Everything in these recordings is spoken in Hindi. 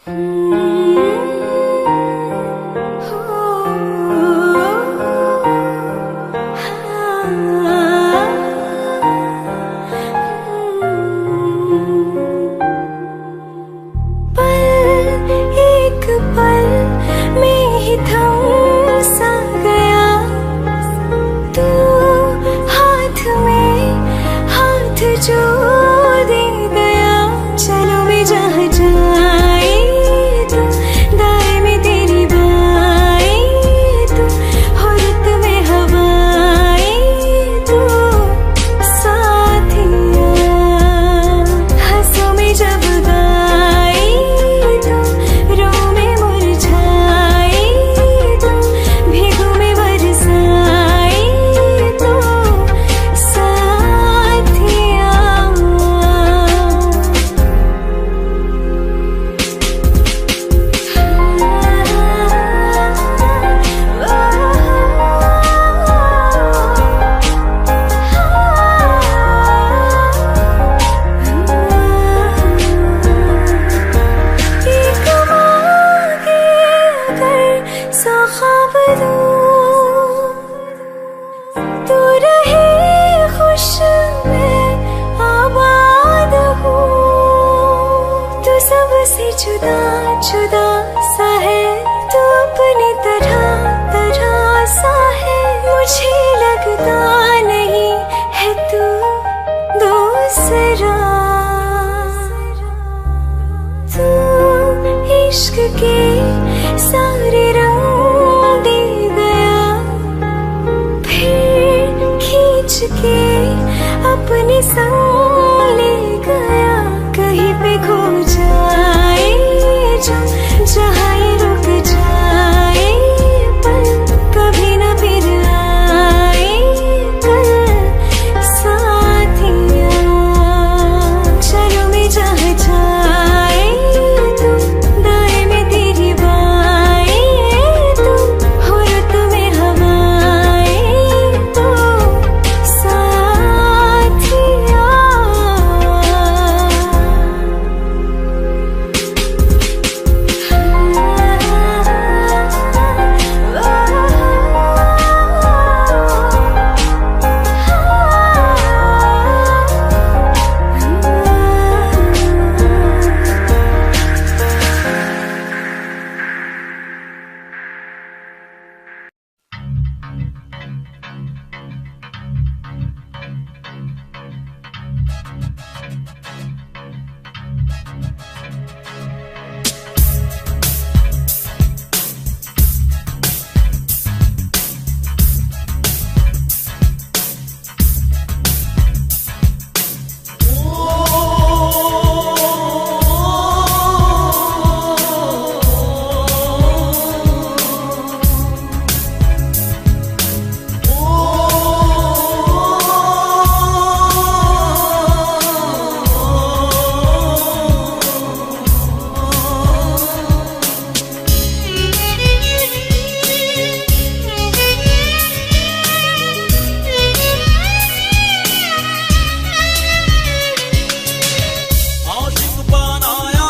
आशिक बनाया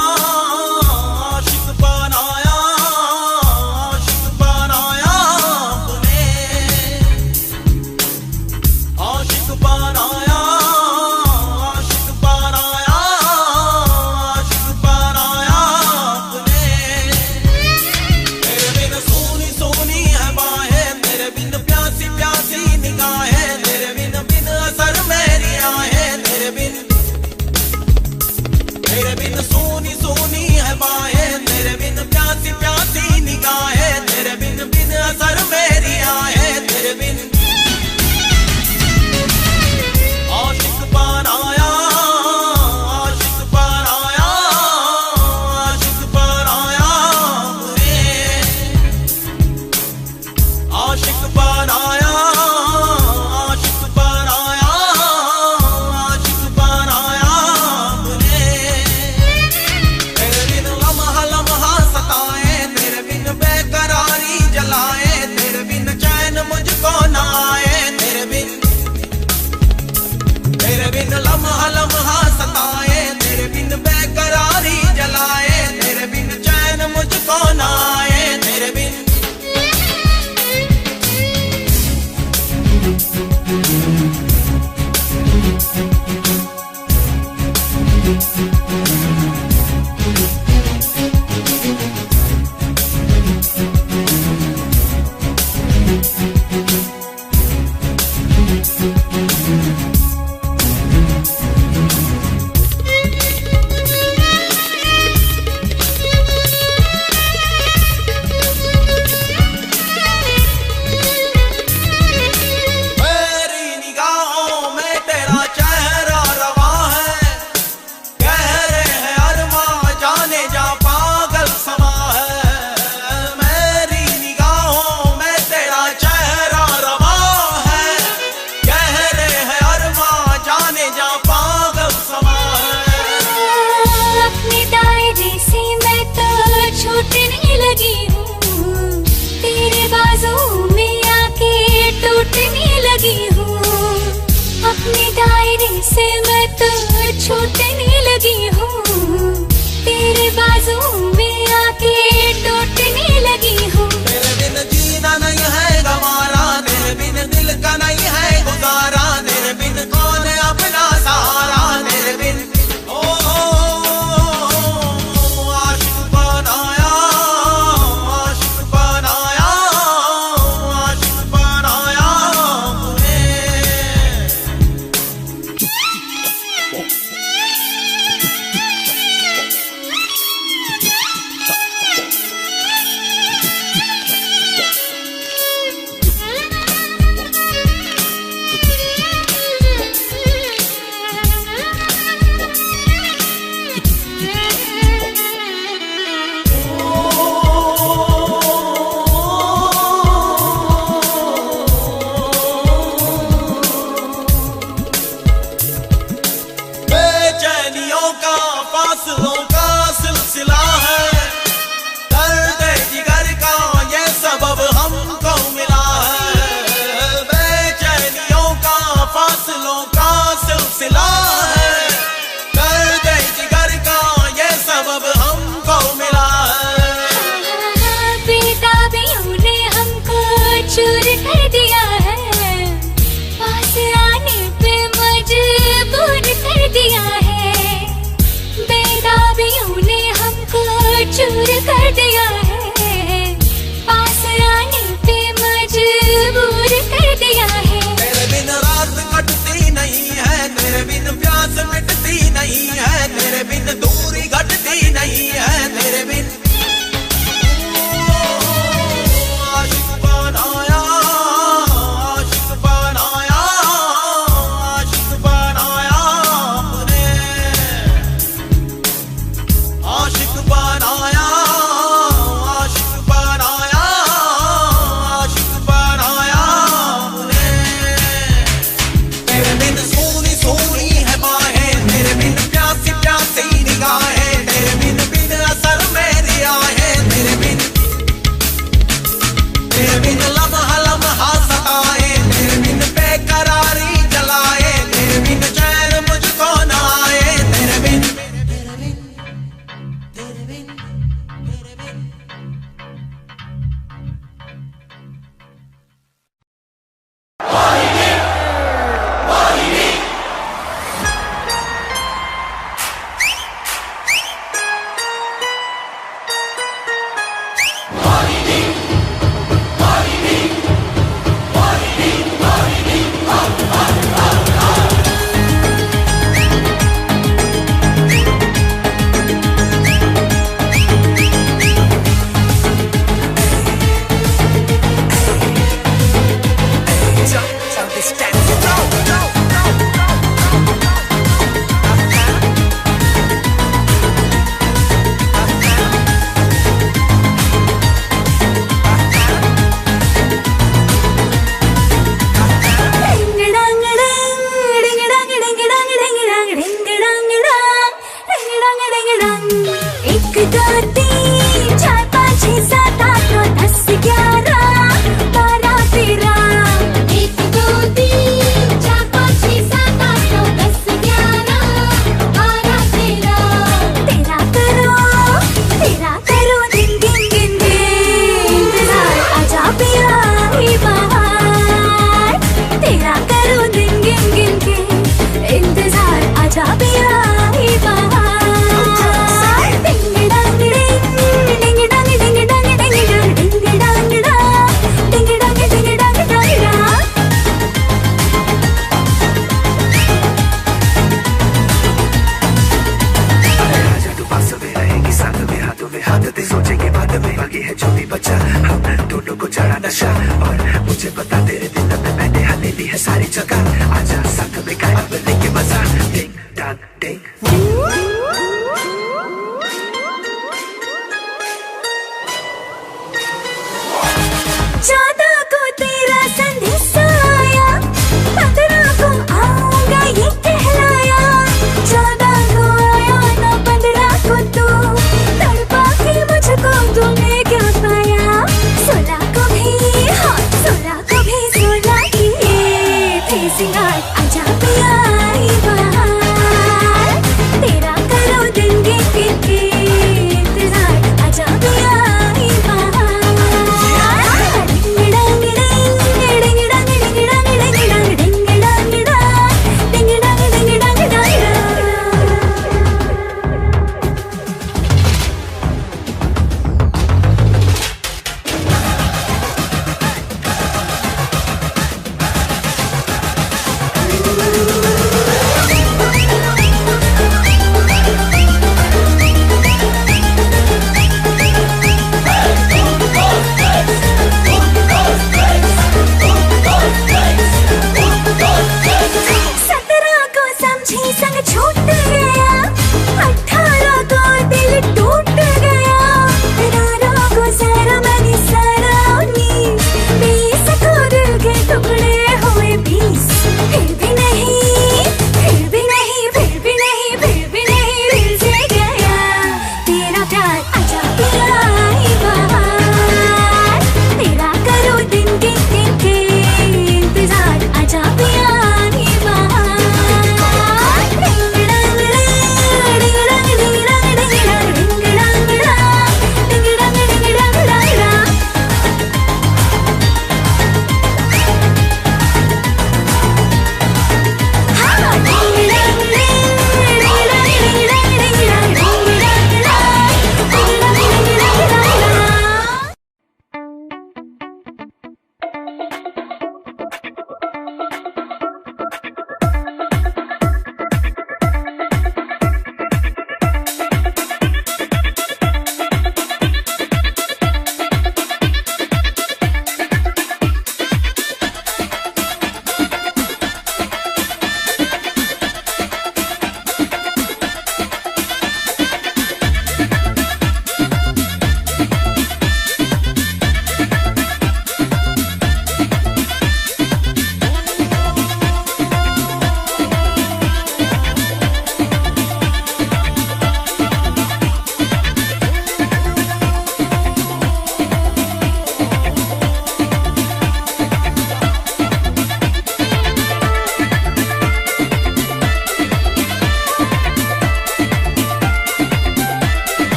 लगी हूँ, अपने दायरे से मैं तो छूटने लगी हूँ, तेरे बाजू में आके टूटने लगी हूँ। तेरे बिन जीना नहीं है गवारा, तेरे बिन दिल का नहीं है गुजारा, तेरे बिन कौन अपना सहारा, तेरे बिन आशिक बनाया, आशिक बनाया, आशिक बनाया मुझे। बेचैनियों का फासलों का सिलसिला है, दर्द जिगर का ये सबब हमको मिला है। बेचैनियों का फासलों का सिलसिला है, दर्द जिगर का ये सबब हमको मिला है। बेताबियों ने हमको चूर कर दिया है, पास आने पे मजबूर कर दिया है। बेताबियों ने हमको चूर कर दिया है, पास आने पे मजबूर कर दिया है। तेरे बिन रात कटती नहीं है, तेरे बिन प्यास मिटती नहीं है, तेरे बिन दूरी घटती नहीं है, तेरे बिन आशिक बनाया, आशिक बनाया, आशिक बनाया मुझे, आशिक बनाया, आशिक बनाया, आशिक बनाया मुझे। तेरे बिन सोनी सोनी है बाहें, तेरे बिन प्यासी प्यासी निगाहें, तेरे बिन असर मेरी आहें, तेरे बिन लम्हा लम्हा सताए, तेरे बिन बेकरारी जलाए, तेरे बिन चैन मुझको न आए, तेरे बिन तेरे बिन तेरे बिन तेरे बिन। एक दो तीन चार पाँच छः सात आठ नौ 10 11 12 13। एक दो तीन चार पाँच छः सात आठ नौ 10 11 12 13। तेरा करो दिन दिन दिन दिन इंतजार, आजा पिया ही बहार। तेरा करो दिन दिन दिन दिन इंतजार, आजा पिया ही बहार। सोचेंगे बाद में बाकी है जो भी बचा, हम दोनों को चढ़ा नशा। और मुझे पता तेरे दिल में मैंने हले ली है सारी जगह, आजा साथ में गाए अब लेके मजा। टिंग टांग टिंग ज्यादा को तेरा संदेश आया, 15 को आऊंगा ये कहलाया। 14 को आया ना 15 को तू तड़पा के मुझको तूने क्या पाया। 16 को भी हाँ 16 को भी 16 की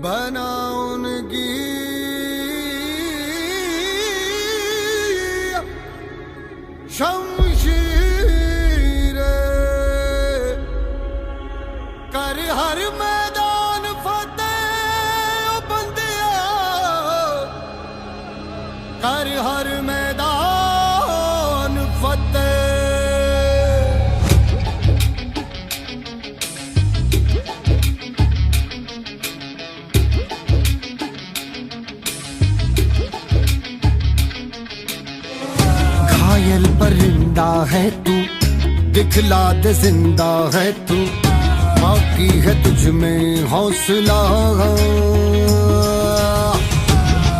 बना उनकी शमशीर कर हर मैदान फतेह ओ बंदिया कर हर मैदान फतेह घायल परिंदा है तू दिखला दे जिंदा है तू बाकी है तुझ में हौसला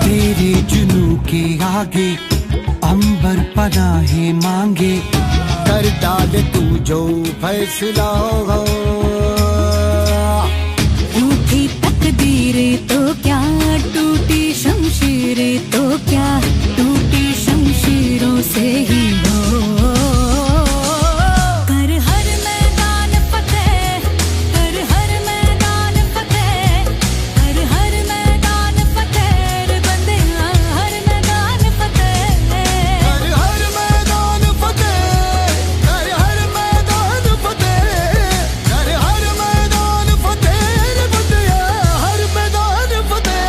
तेरे जुनू के आगे अंबर पनाहे मांगे कर डाले तू जो फैसला टूटी तकदीरें तो क्या टूटी शमशीरें तो क्या टूटी शमशीरों से ही हो कर हर मैदान फतेह कर हर मैदान फतेह कर हर मैदान फतेह रे बंदे हर मैदान फतेह कर हर मैदान फतेह कर हर मैदान फतेह कर हर मैदान फतेह रे बंदिया हर मैदान फतेह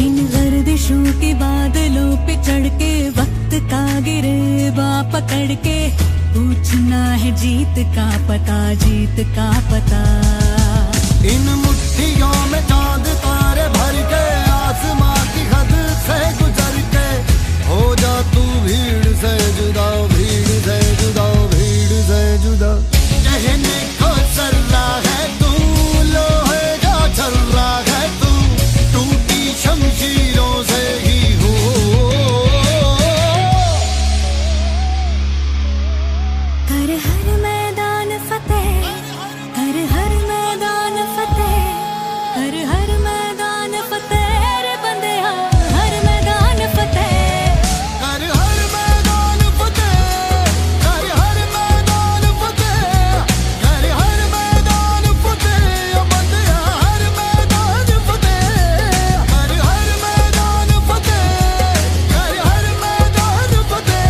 इन गर्दिशों के बादलों पे चढ़ के वक्त का गिरेबा पकड़ के पूछना है जीत का पता जीत का पता इन मुट्ठियों में चांद तारे भर के आसमां की हद से गुजर के हो जा तू भीड़ से जुदा भीड़ से जुदा भीड़ से जुदा कहने को चल रहा है तू लोहे का चल रहा है तू टूटी शमशीरों से ही हो कर हर मैदान फतेह कर हर मैदान फतेह कर हर मैदान फतेह रे बंदे हर मैदान फतेह कर हर मैदान फतेह कर हर मैदान फतेह कर हर मैदान फतेह ओ बंदिया हर मैदान फतेह कर हर मैदान फतेह कर हर मैदान फतेह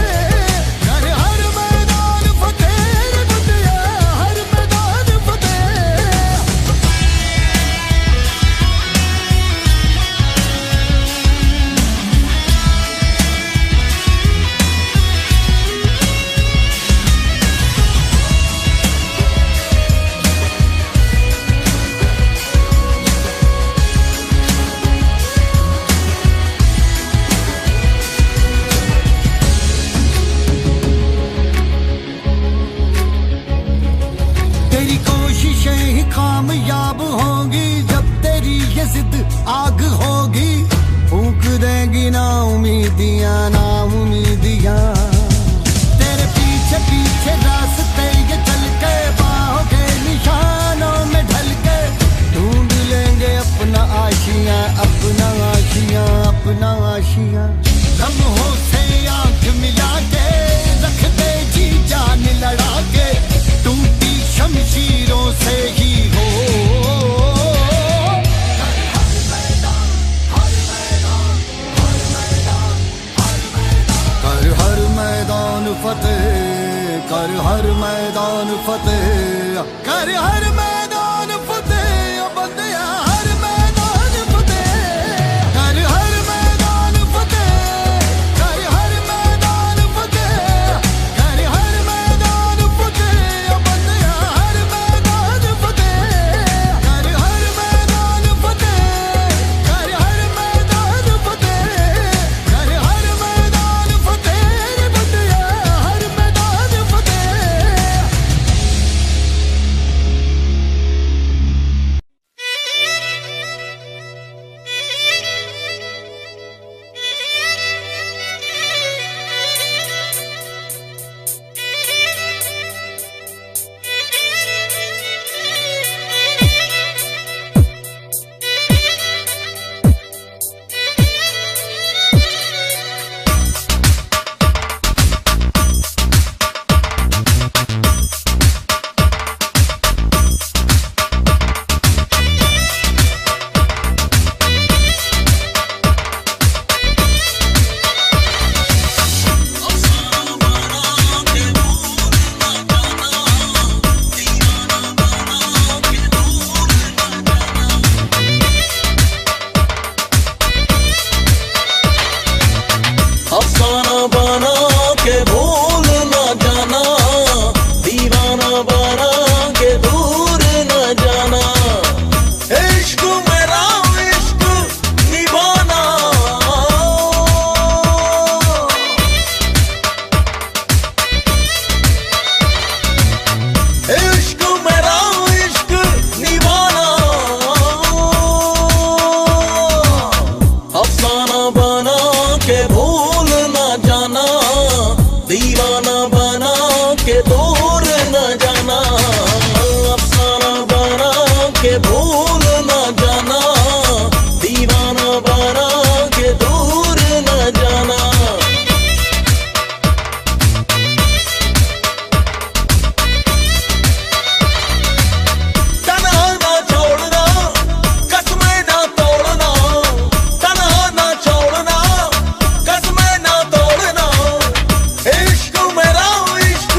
कर हर मैदान फतेह रे बंदिया हर मैदान फतेह तेरी कोशिशें ही कामयाब होंगी जब तेरी ये जिद आग होगी फूंक देगी ना उम्मीदियां तेरे पीछे पीछे रास्ते ये चल के बाहों के निशानों में ढल के ढूंढ लेंगे अपना आशियां अपना आशियां अपना आशियां लम्हों से आंख मिला के रख दे जी जान लड़ा के टूटी शमशीरों से ही हो कर हर मैदान फतेह कर हर मैदान फतेह कर हर मैदान फतेह ओ बंदिया हर मैदान फतेह कर हर मैदान फतेह कर हर मैदान फतेह कर हर मैदान फतेह ओ बंदिया हर मैदान फतेह कर हर मैदान फतेह कर हर मैदान फतेह कर हर मैदान फतेह रे बंदिया हर मैदान फतेह के दूर न जाना, अफसाना बना के भूल न जाना, दीवाना बना के दूर न जाना। तन्हा ना छोड़ना, कसमें ना तोड़ना, तन्हा ना छोड़ना, कसमें ना तोड़ना। इश्क मेरा इश्क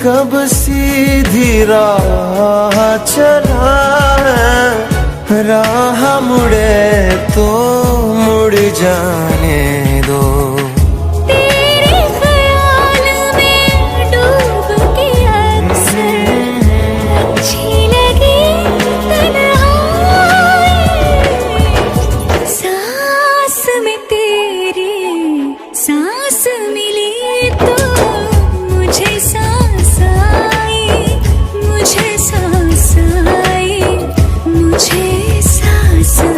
कब सीधी राह चला है, राह मुड़े तो मुड़ जाने दो। तेरे ख्याल में डूब के अक्सर अच्छी लगी तन्हाई, सांस में तेरी सांस मिली तो मुझे सांस आई, मुझे सांस आई, मुझे सांस आई।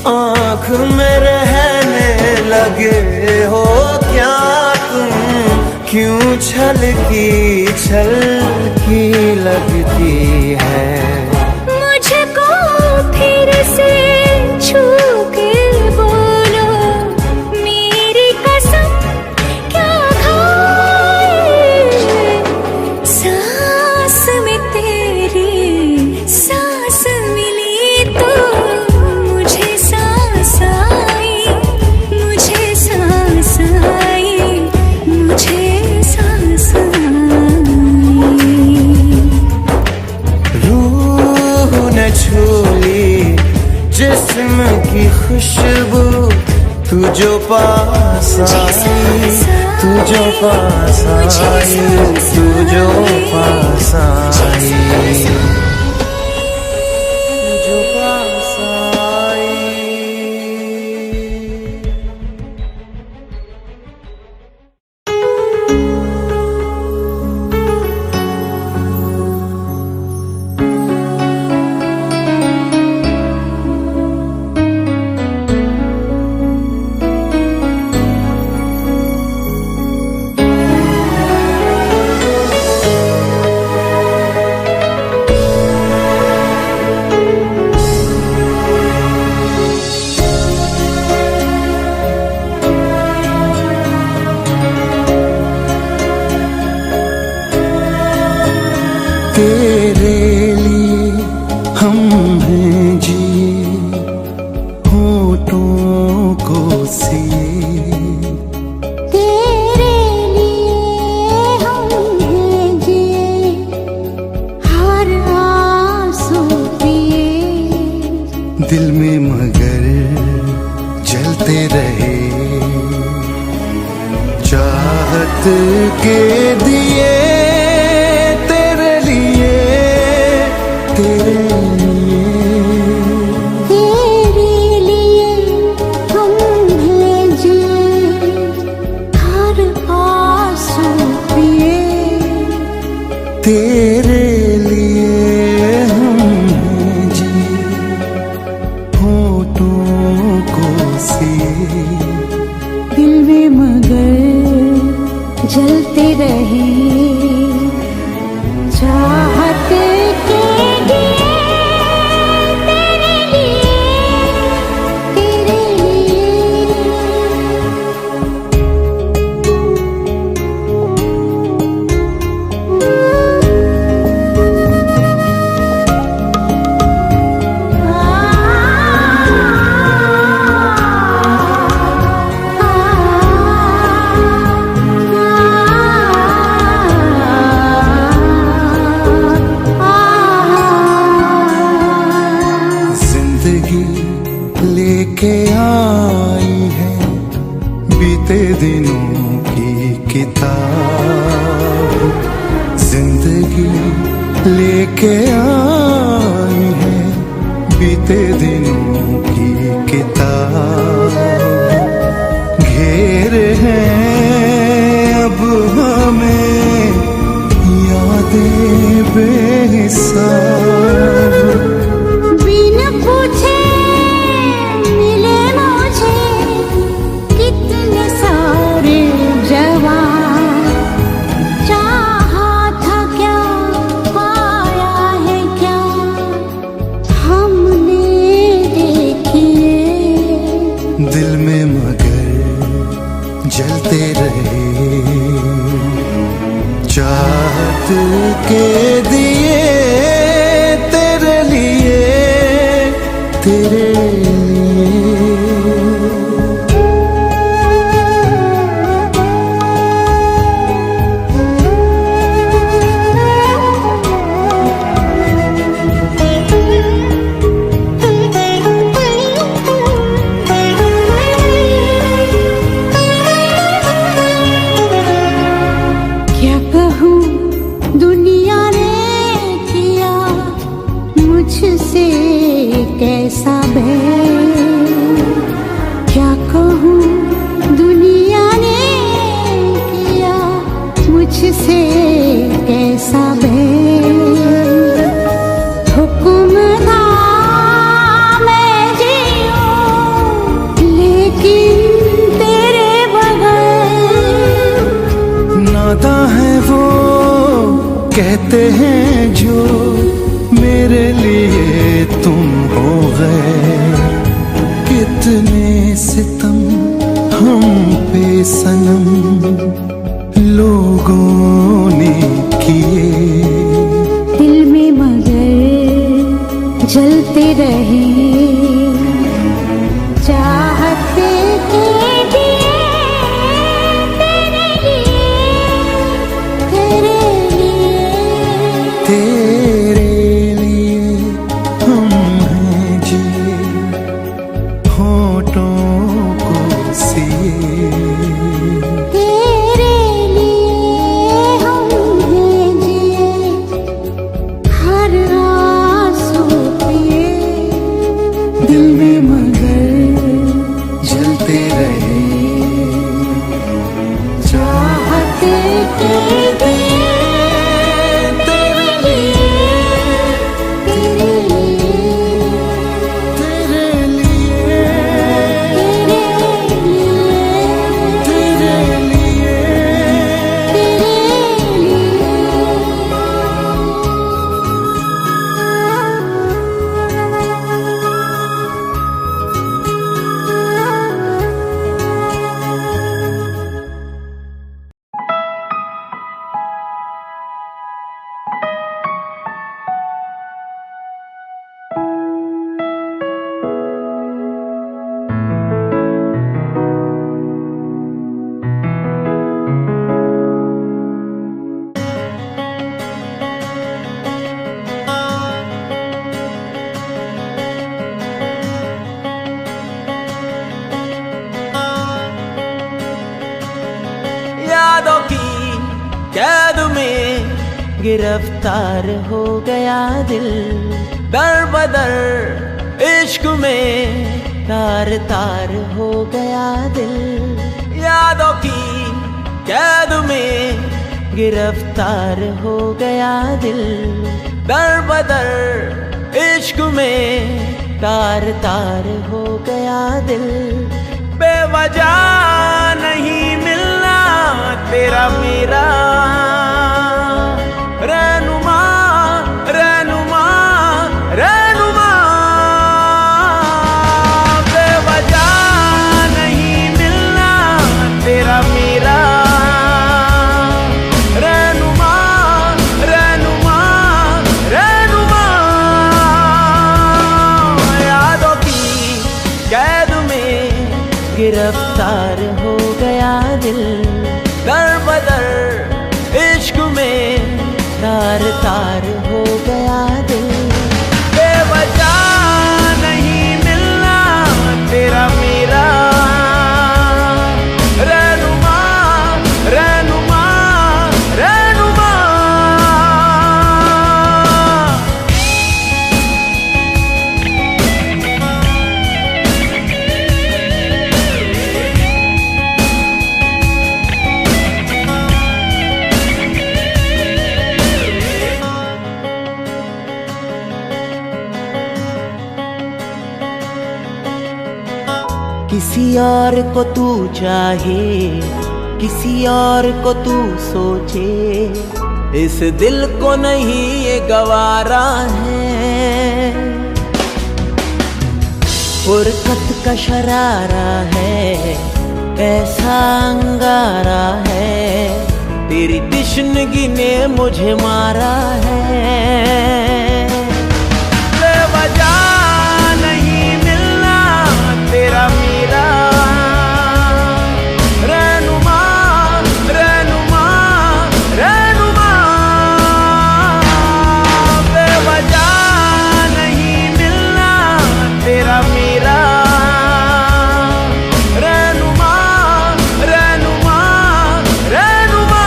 आँख में रहने लगे हो क्या तुम, क्यों छलकी छलकी लगती है। मुझको फिर से छू के बोलो मेरी कसम क्या खाए, सांस में तेरी सांस मिली तो मुझे सांस आई, मुझे सांस आई, मुझे सांस आई। रूह ने छूली जिस्म की खुशबू, तू जो पास आई, तू जो पास आई, तू जो पास आई, जो पास आई। तेरे लिए हम हैं जी होठों को सिए, तेरे लिए हम हैं जिए हर आंसू पिए, दिल में मगर जलते रहे चाहत के दिए, तेरे लिए तेरे लिए हम हैं जिए हर आंसू पिए, तेरे लिए हम हैं जी होठों को सिए, दिल में मगर जलते रहे चाहत के दिए, तेरे लिए तेरे लिए। लेके आई है बीते दिनों की किताब, जिंदगी लेके आई है बीते दिनों की किताब। घेरे हैं अब हमें यादें बेहिसाब। बिन पूछे मिले मुझे कितने सारे जवाब। चाहा था क्या पाया है क्या हमने देखिए। दिल में मगर जलते रहे चाहत के दिए तेरे लिए, तेरे क्या कहूँ दुनिया ने किया मुझसे कैसा भेद। क्या कहूँ दुनिया ने किया मुझसे कैसा भेद। हुक्म था मैं जीऊं लेकिन तेरे बगैर। नाता है वो कहते हैं जो मेरे लिए तुम हो गए। कितने सितम हम पे सनम लोगों ने किए। दिल में मगर जलते रहे चाहते के दिए तेरे लिए, तेरे लिए। तेरे लिए हम हैं जिए होठों को सिए। तेरे लिए हम हैं जिए हर आंसू पिए। दिल में मगर जलते रहे चाहते के दिए तेरे लिए, तेरे लिए, तेरे लिए, तेरे लिए, तेरे लिए। यादों की कैद में गिरफ्तार हो गया दिल। दर बदर इश्क में तार तार हो गया दिल। यादों की कैद में गिरफ्तार हो गया दिल। दर बदर इश्क में तार तार हो गया दिल। बेवजह नहीं मिलना तेरा मेरा रहनुमा, रहनुमा, रहनुमा। बेवजह नहीं मिलना तेरा मेरा रहनुमा, रहनुमा, रहनुमा। यादों की कैद में गिरफ्तार हो गया दिल। दर बदर और को तू चाहे, किसी और को तू सोचे, इस दिल को नहीं ये गवारा है। फुरकत का शरारा है, ऐसा अंगारा है, तेरी तिश्नगी ने मुझे मारा है। बेवजह नहीं मिलना तेरा मेरा रहनुमा, रहनुमा, रहनुमा। बेवजह नहीं मिलना तेरा मेरा रहनुमा, रहनुमा, रहनुमा।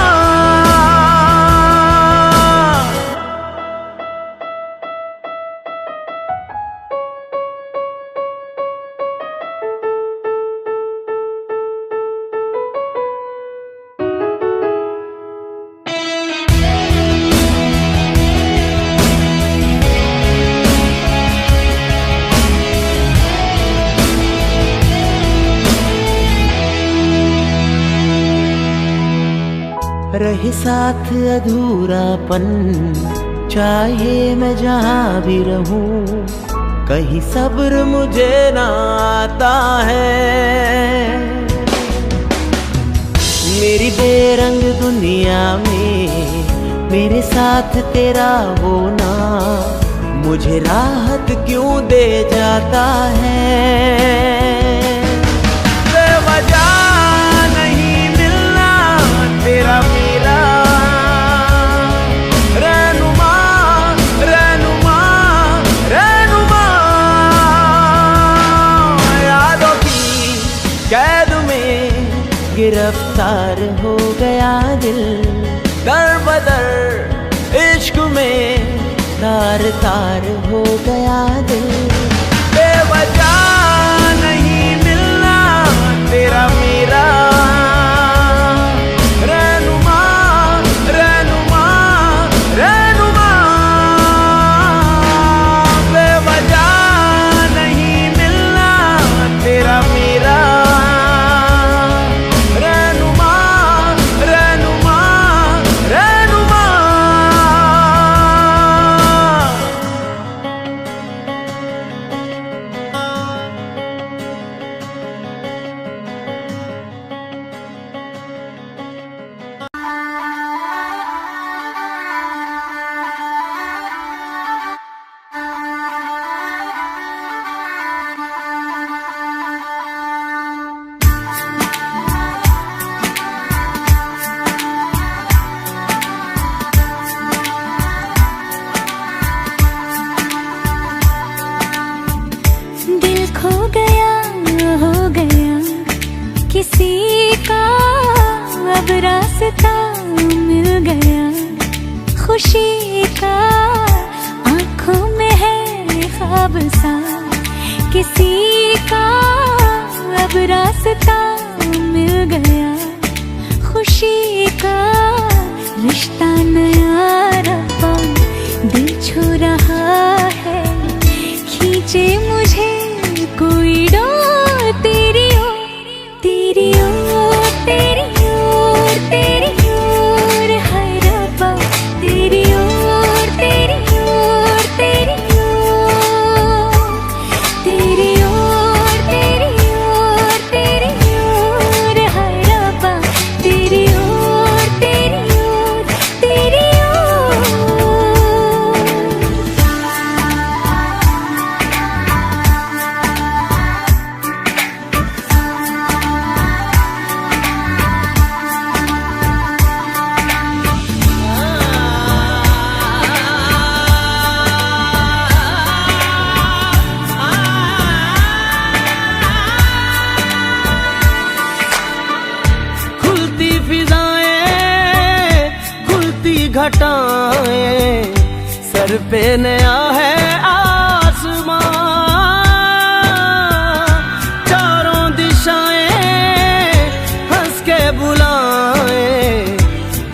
रहे साथ अधूरापन, चाहे मैं जहाँ भी रहूं, कहीं सब्र मुझे ना आता है। मेरी बेरंग दुनिया में मेरे साथ तेरा होना मुझे राहत क्यों दे जाता है। बेवजह नहीं मिलना तेरा मेरा रहनुमा, रहनुमा, रहनुमा। यादों की कैद में गिरफ्तार हो गया दिल, दर बदर इश्क में तार तार हो गया दिल। बेवजह नहीं मिलना तेरा मेरा रहनुमा, रहनुमा, रहनुमा। बेवजह नहीं मिलना तेरा मेरा रहनुमा, रहनुमा, रहनुमा। दिल खो गया हो गया किसी का, अब रास्ता मिल गया खुशी का। आँखों में है ख्वाब सा किसी का, अब रास्ता मिल गया खुशी का। रिश्ता नया रब्बा दिल छू रहा है, खींचे मुझे कोई डोर तेरी ओर, तेरी ओर, तेरी ओर, तेरी ओर है रब्बा, तेरी ओर, तेरी ओर, तेरी ओर, तेरी ओर, तेरी ओर, तेरी ओर है रब्बा, तेरी ओर, तेरी ओर, तेरी ओर। खुलती फिजाएं, खुलती घटाएं, सर पे नया है आसमां। चारों दिशाएं हंस के बुलाएं,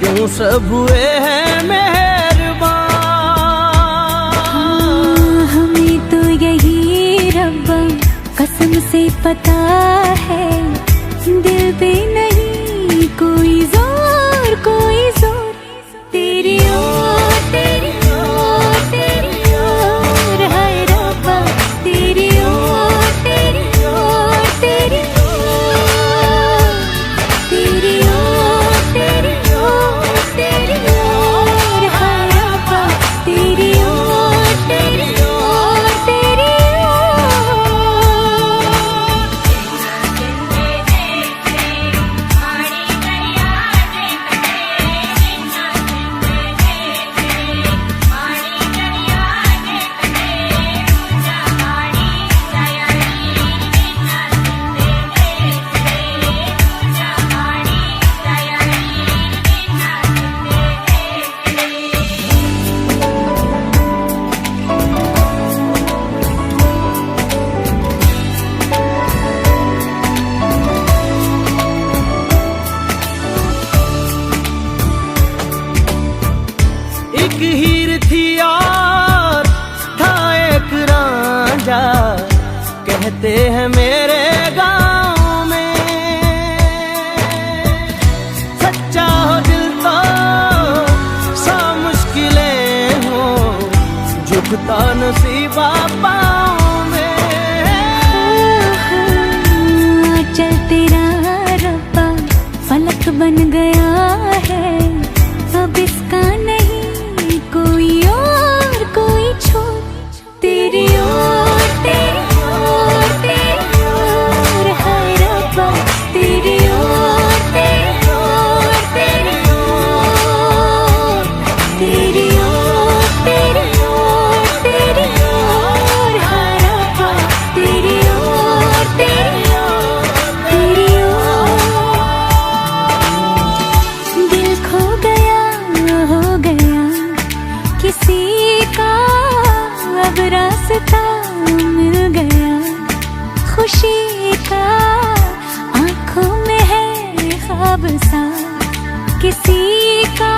यूं सब हुए हैं मेहरबान। हमें तो यही रब्बा कसम से पता है दिल पे नहीं कोई जोर, कोई जोर। तेरी ओर, तेरी ओर, तेरी ओर, हाय रब्बा तेरी ओर, तेरी ओर, तेरी ओर, तेरी ओर, तेरी ओर, तेरी ओर, हाय रब्बा तेरी ओर, तेरी ओर, तेरी एक हीर थी और था एक रांझा, कहते हैं मेरे गांव में। सच्चा हो दिल तो सा मुश्किलें हो, झुकता नसीबा पाँव में। चल तेरा रब्बा फलक बन गया है, अब इसका नहीं कोई और, कोई छोर। तेरी ओर, तेरी ओर, तेरी ओर, हाय रब्बा तेरी ओर, तेरी ओर, तेरी ओर, तेरी ओर, तेरी ओर, तेरी ओर, हाय रब्बा तेरी ओर, तेरी ओर, तेरी ओर। दिल खो गया, हो गया किसी का, अब रास्ता मिल गया खुशी का। आंखों में है ख्वाब सा किसी का,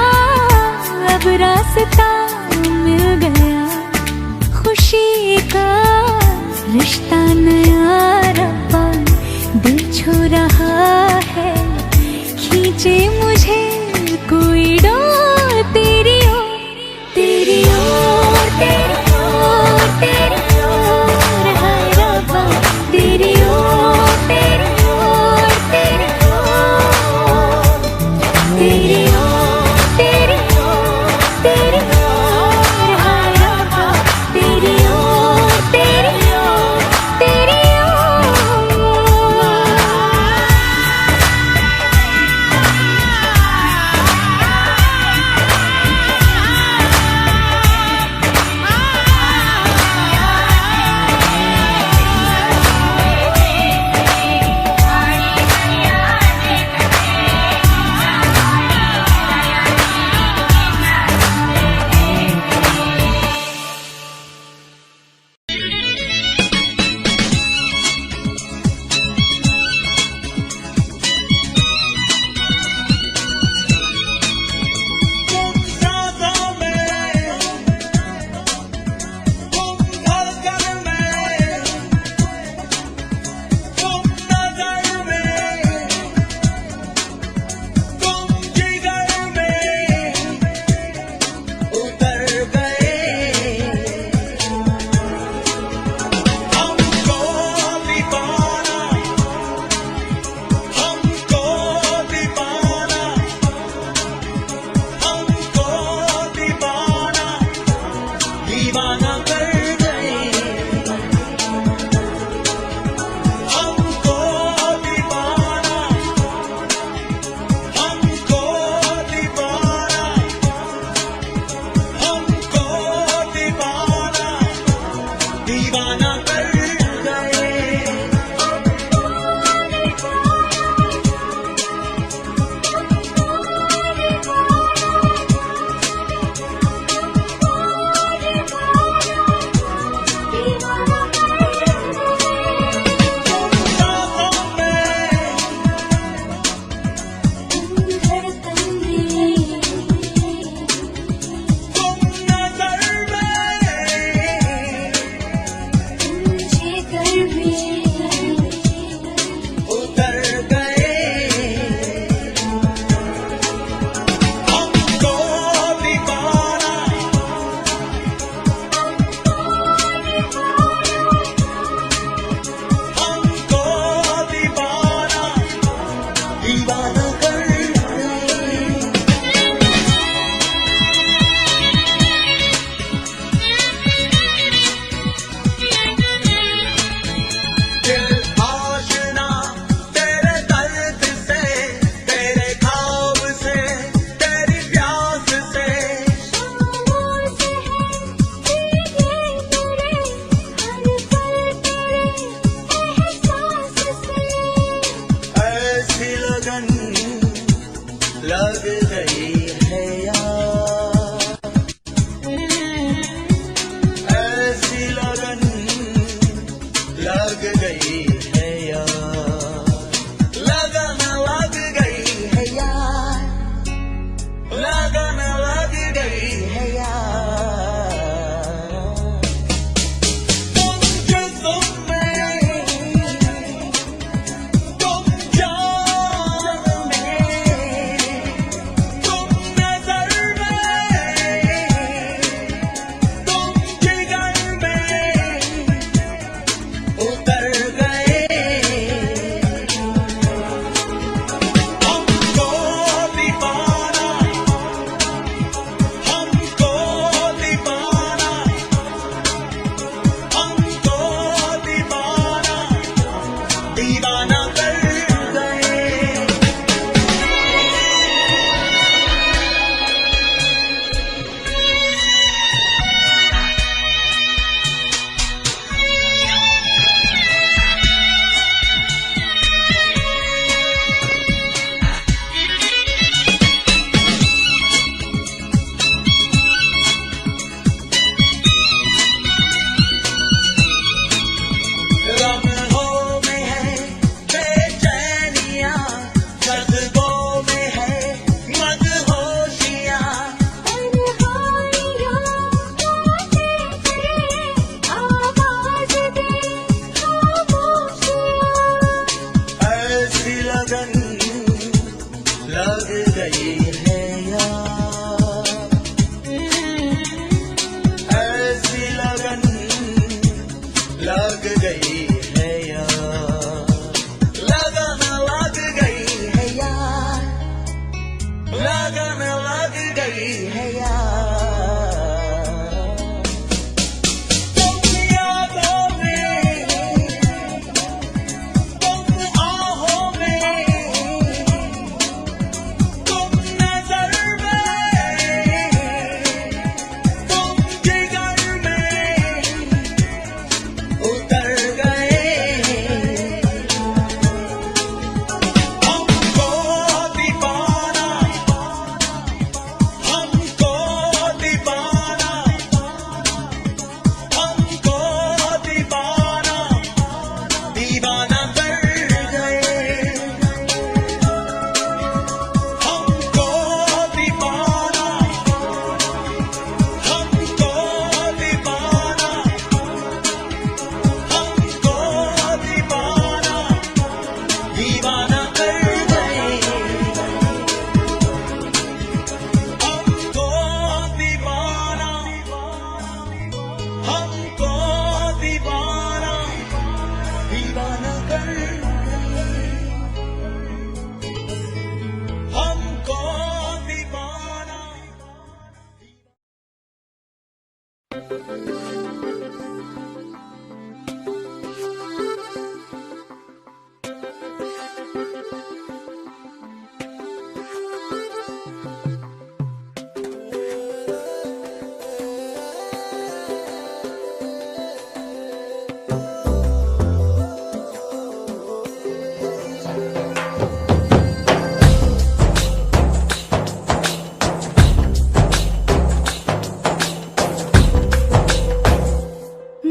अब रास्ता मिल गया खुशी का। रिश्ता नया रब्बा दिल छू रहा है, खींचे मुझे कोई डोर। तेरी ओर, तेरी ओर, तेरी ओर, तेरी ओर, हाय रब्बा तेरी ओर, तेरी ओर, तेरी ओर, तेरी ओर, तेरी ओर, तेरी ओर, हाय रब्बा तेरी ओर, तेरी ओर, तेरी ओर।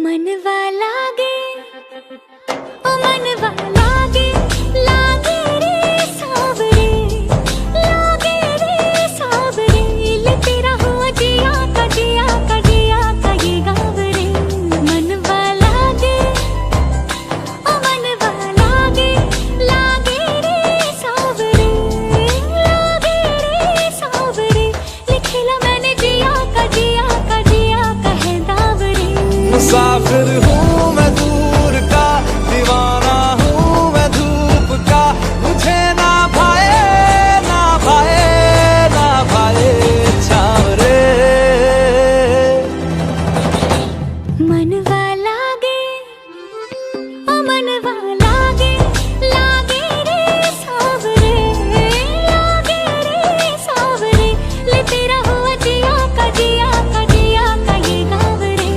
मनवा लागे ओ मनवा लागे लागे रे सावरे ले तेरा हुआ जिया का जिया का जिया का ये गावरे मनवा लागे ओ मनवा लागे लागे रे सावरे लिखला मैंने जिया का जिया का जिया का है दावरे। मुसाफिर हूँ मैं दूर का, दीवाना हूँ मैं धूप का, मुझे ना भाए ना भाए ना भाए छावरे। मनवा लागे ओ मनवा लागे लागे रे सावरे ले तेरा हुआ जिया का जिया का जिया का ये गावरे।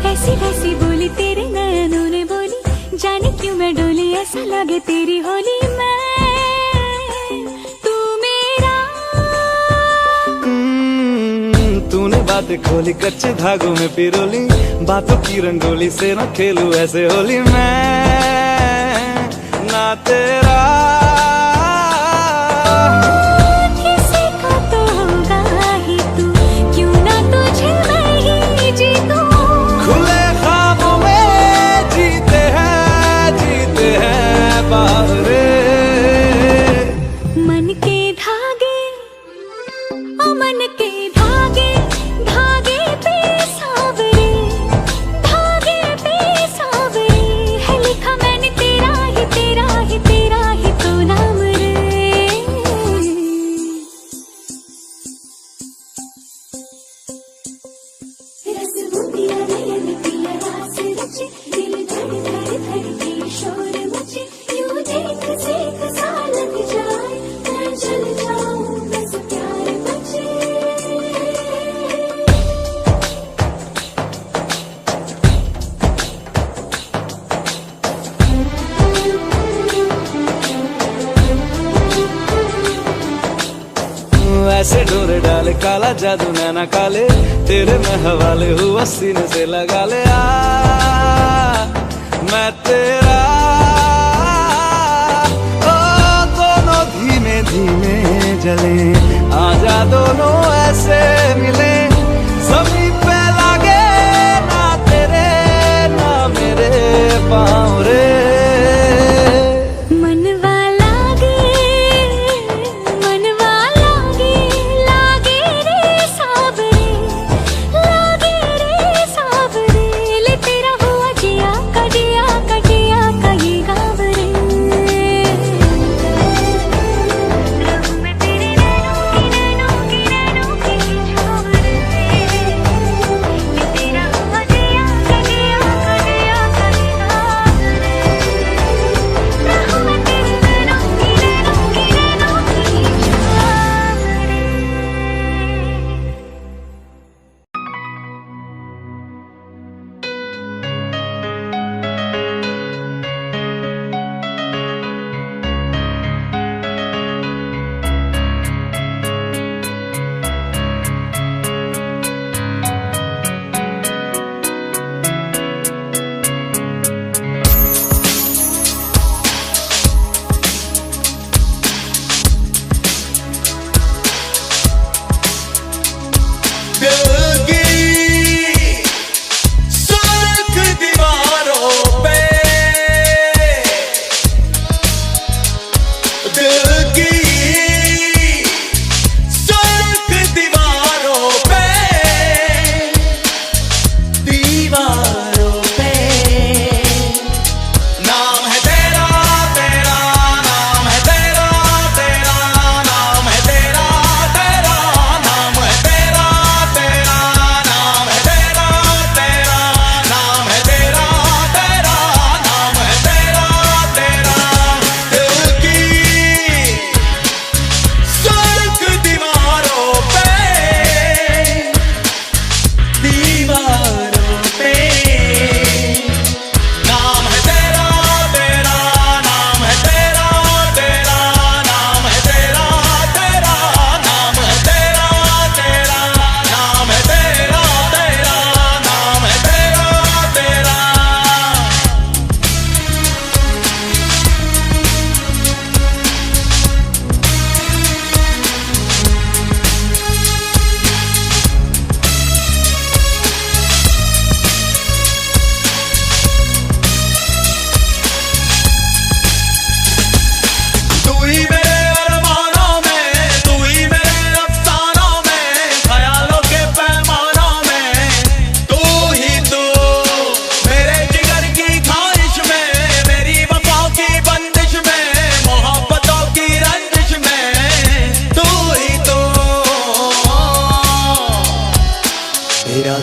ऐसी वैसी बोली तेरे नैनों ने बोली, जाने क्यों मैं डोली ऐसा लगे तेरी होली मैं तू मेरा। तूने बातें खोली कच्चे धागों में पिरोली, बातों की रंगोली से न खेलूं ऐसे होली मैं ना तेरा। किसी का तो होगा ही तू, क्यों ना तुझे मैं ही जीतूं। खुले ख्वाबों में जीते हैं बावरे। मन के धागे ओ मन के धागे धागे पे सावरे है लिखा मैंने तेरा ही तो नाम रे। रस बुंदिया नयन पिया रास रचे, दिल धड़ धड़ धड़के शोर मचे, यूं देख सेक सा लग जाए मैं जल जाऊं बस प्यार बचे। ऐसे डोरे डाले काला जादू नैना काले, तेरे में हवाले हुआ सीने से लगा ले आ मैं तेरा। ओ दोनों धीमे धीमे जले, आजा दोनों ऐसे मिले, जमीन पे लागे ना तेरे ना मेरे पाँव रे। मनवा लागे लागे रे सावरे ले तेरा हुआ जिया का जिया का जिया का ये गावरे। रहूं मैं तेरे नैनों की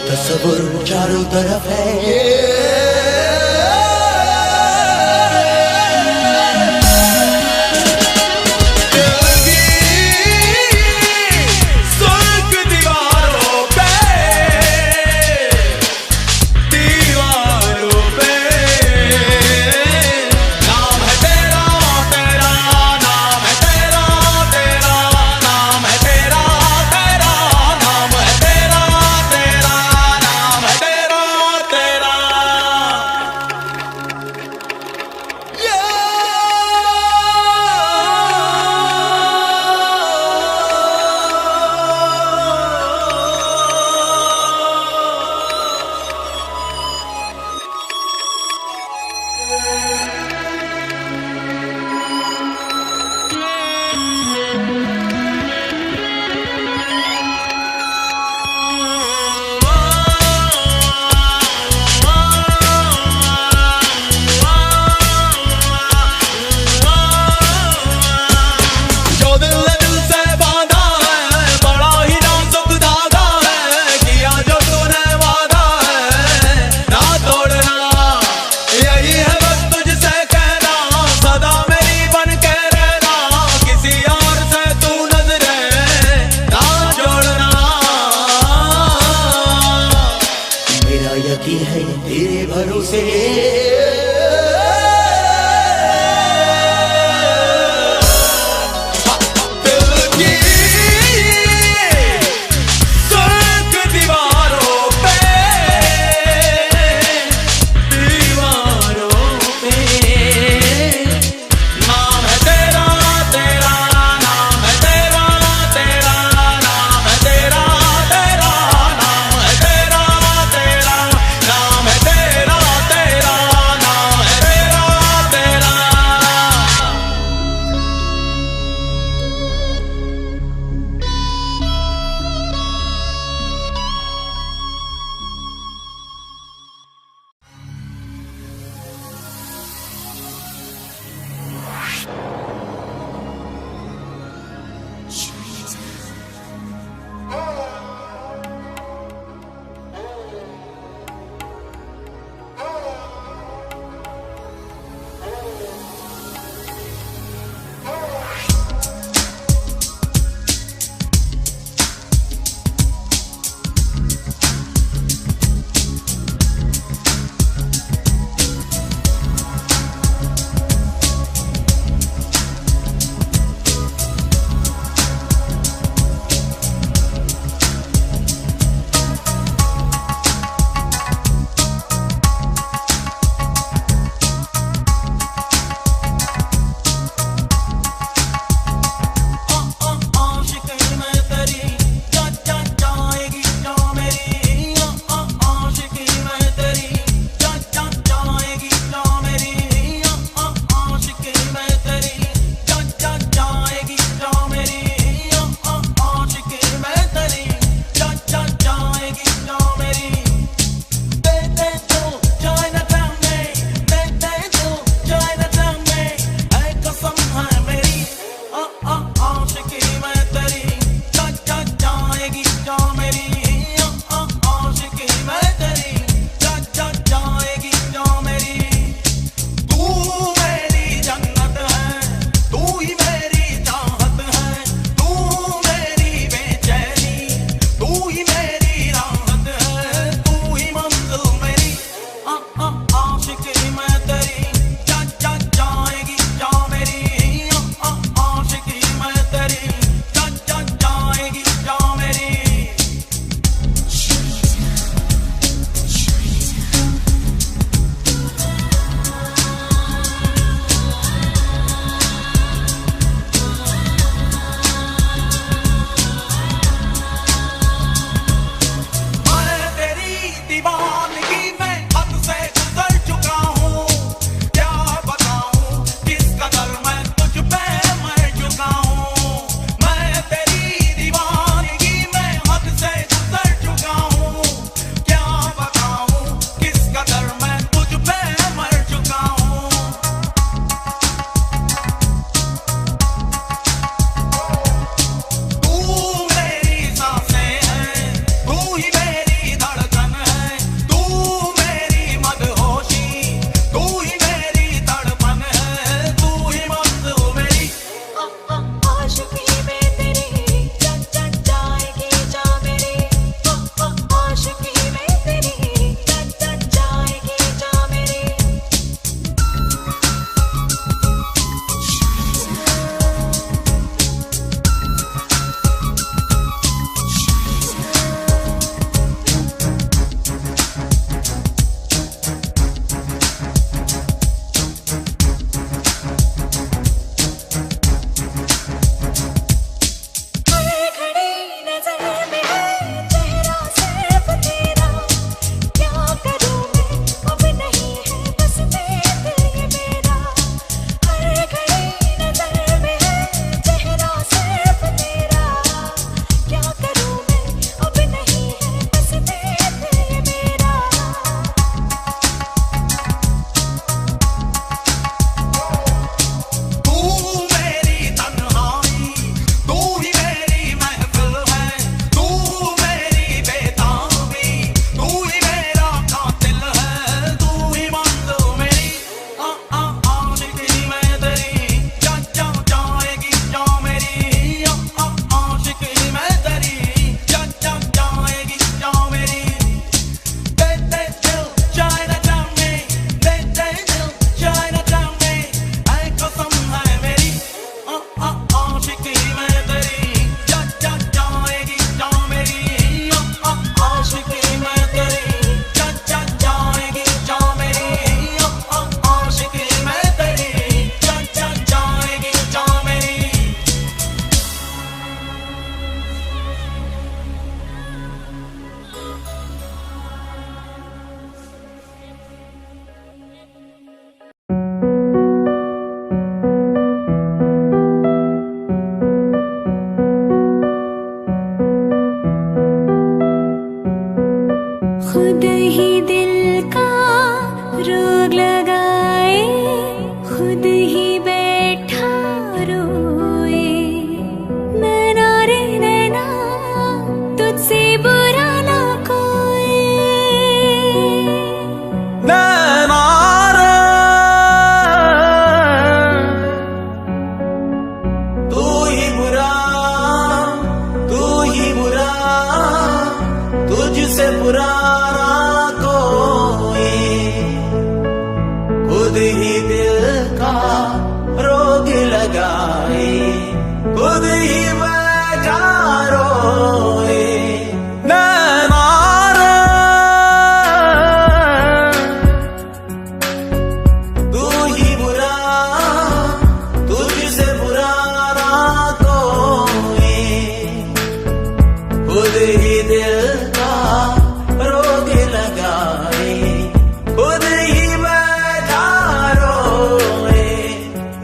तस्वुर चारों तरफ है खुद ही दिल का रोग लगाए, खुद ही बैठा रोए। नैना रे नैना तुझसे बुरा ना कोई। नैना रे तू ही बुरा, तू ही बुरा, तुझसे बुरा ना कोई। खुद ही दिल का रोग लगाए, खुद ही बैठा रोए। नैना रे तू ही बुरा, तुझसे बुरा ना कोई। खुद ही दिल का रोग लगाए, खुद ही बैठा रोए।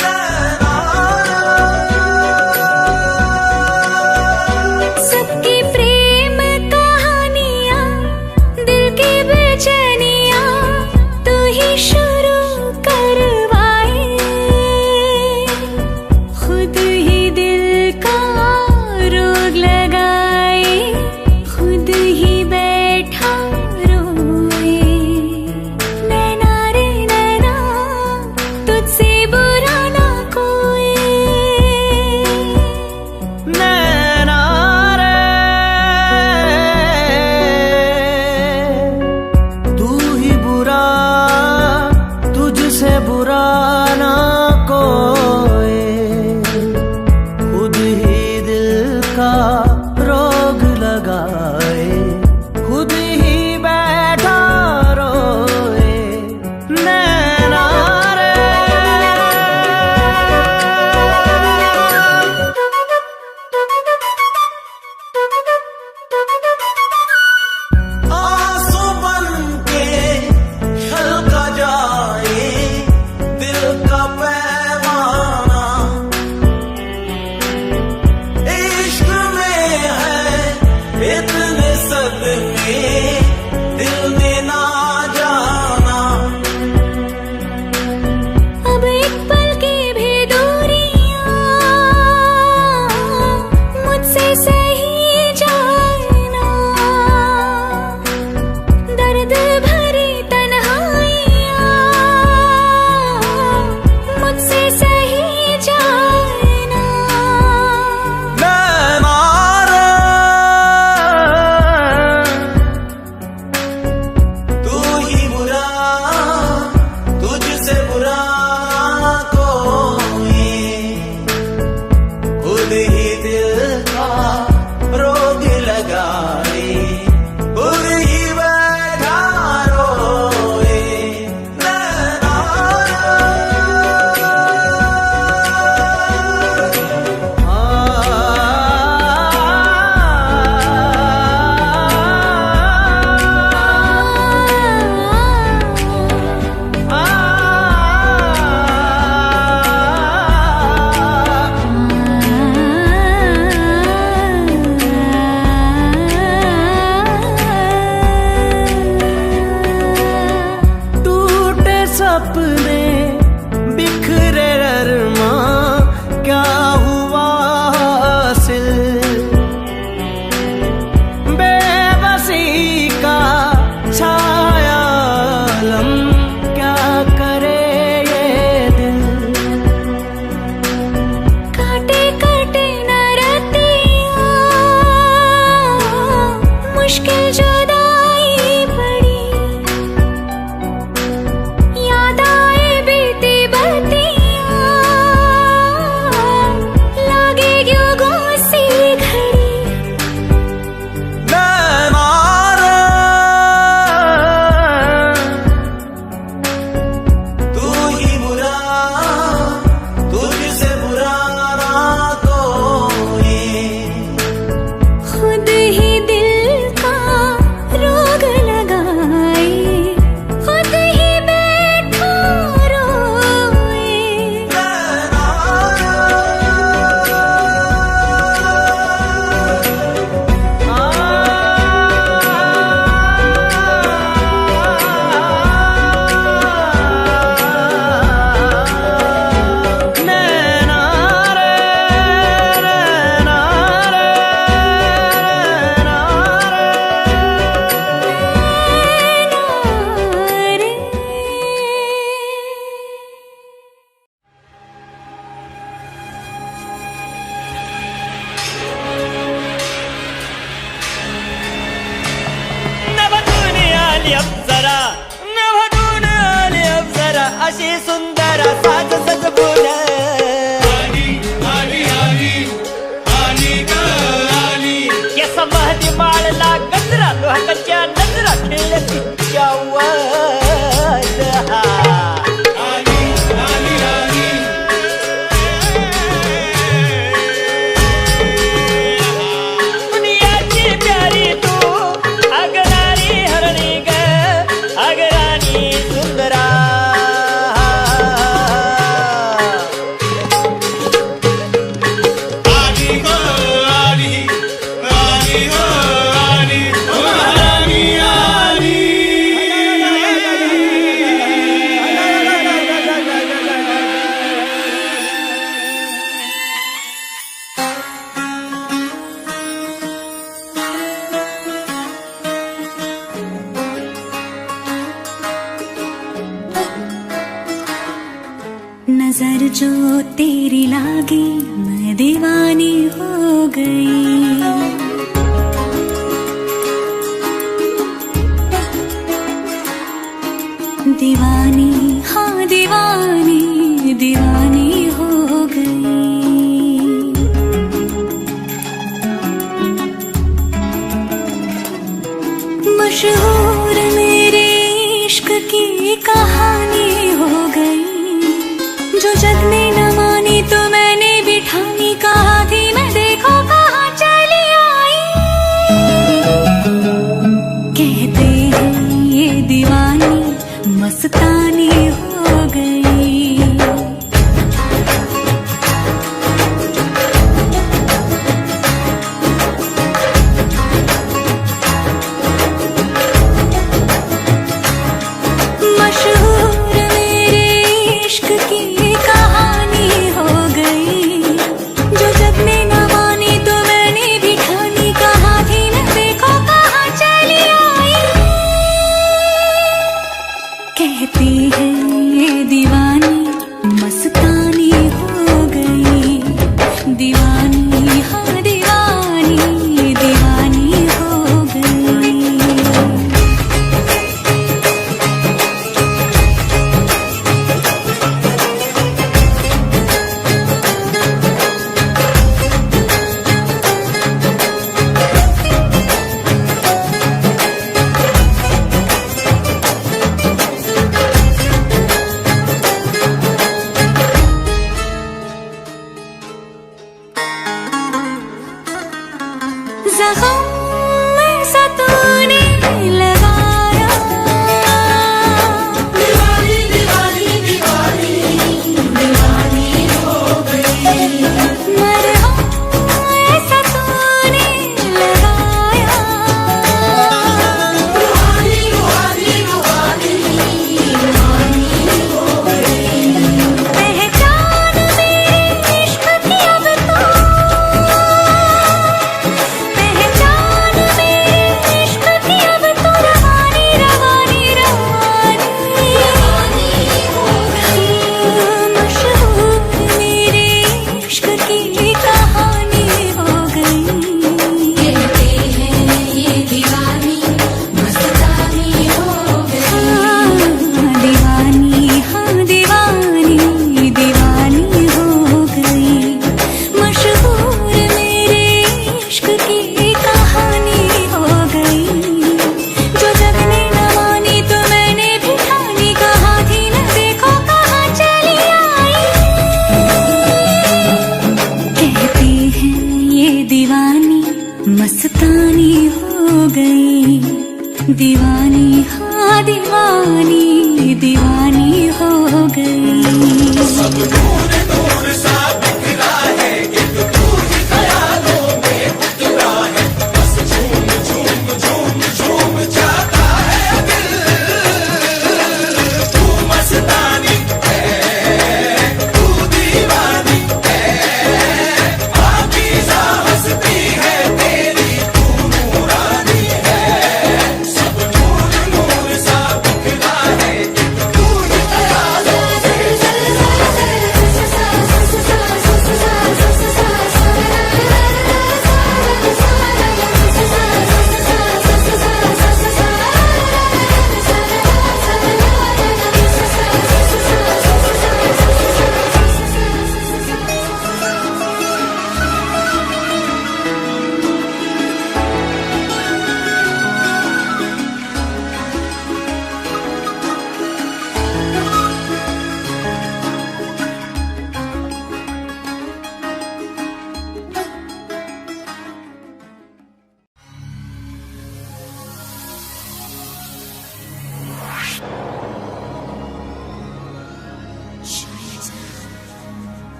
नैना सबकी प्रेम कहानियाँ, दिल की बेचैनियाँ तू ही शुरू करवाए। खुद ही दिल का रोग लगाए, खुद ही बैठा रोए। नैना रे नैना तुझसे बुरा ना कोई। नैना रे तू ही बुरा, तुझसे बुरा ना कोई। खुद ही दिल का रोग लगाए, खुद ही बैठा रोए। नैना रे आंसू बन के छलका जाए दिल का पैमाना। इश्क में है इतने सदमे, दिल ने ना जाना। अब एक पल की भी दूरियां मुझसे सही जाना। दर्द भरी तन्हाइयां मुझसे सही जाना। नैना रे तू ही बुरा, तुझसे बुरा कोई। खुद ही दिल का रोग लगाए, खुद ही बैठा रोए। नैना टूटे सपने बिखरे अरमां, क्या हुआ हासिल। बेबसी का छाया आलम, क्या करे ये दिल। काटे काटे न रतियां, मुश्किल जुदाई पड़ी। याद आए बीती बत्तियां, लागे क्यों गुस्सी घड़ी। नैना रे तू ही बुरा, तुझसे बुरा ना कोई। खुद ही दिल का आली अप्सरा, नभटून आली अप्सरा, अशी सुंदर साज सजवून. केस महदी माळला गजरा, लोहाच्या नजरा खेळल्या तिच्या वर. दुनियाची प्यारी तू, अगराणी हरणी ग, अगराणी सुंदरा. नजर जो तेरी लागी मैं दीवानी हो गई. दीवानी हाँ दीवानी, दीवानी हो गई. मशहूर मेरे इश्क की कहानी हो गई. जो जग ने न मानी तो मैंने भी ठानी, कहा थी मैं देखो कहाँ चली आई. कहते हैं ये दीवानी मस्तानी हो गई. मशहूर मेरे इश्क की कहानी हो गई. जो जग ने न मानी तो मैंने भी ठानी, कहा थी मैं देखो कहाँ चली आई. कहती है ये दीवानी मस्तानी हो गई. दीवानी हाँ दीवानी, दीवानी हो गई. जख्म ऐसा तूने लगाया. दीवानी दीवानी दीवानी, दीवानी हो गई. मरहम ऐसा तूने लगाया. रूहानी रूहानी रूहानी, रूहानी हो गई. पहचान मेरे इश्क की अब तो, पहचान मेरे इश्क की अब तो. रवानी रवानी रवानी, रवानी हो गई. मशहूर मेरे इश्क की कहानी हो गई. कहते हैं ये दीवानी मस्तानी हो गई. दीवानी हाँ दीवानी, दीवानी हो गई. मशहूर मेरे इश्क की कहानी हो गई. जो जग ने न मानी तो मैंने भी ठानी, कहा थी न देखो कहाँ चली आई. कहते हैं ये दीवानी मस्तानी हो गई. दीवानी हाँ दीवानी, दीवानी हो गई.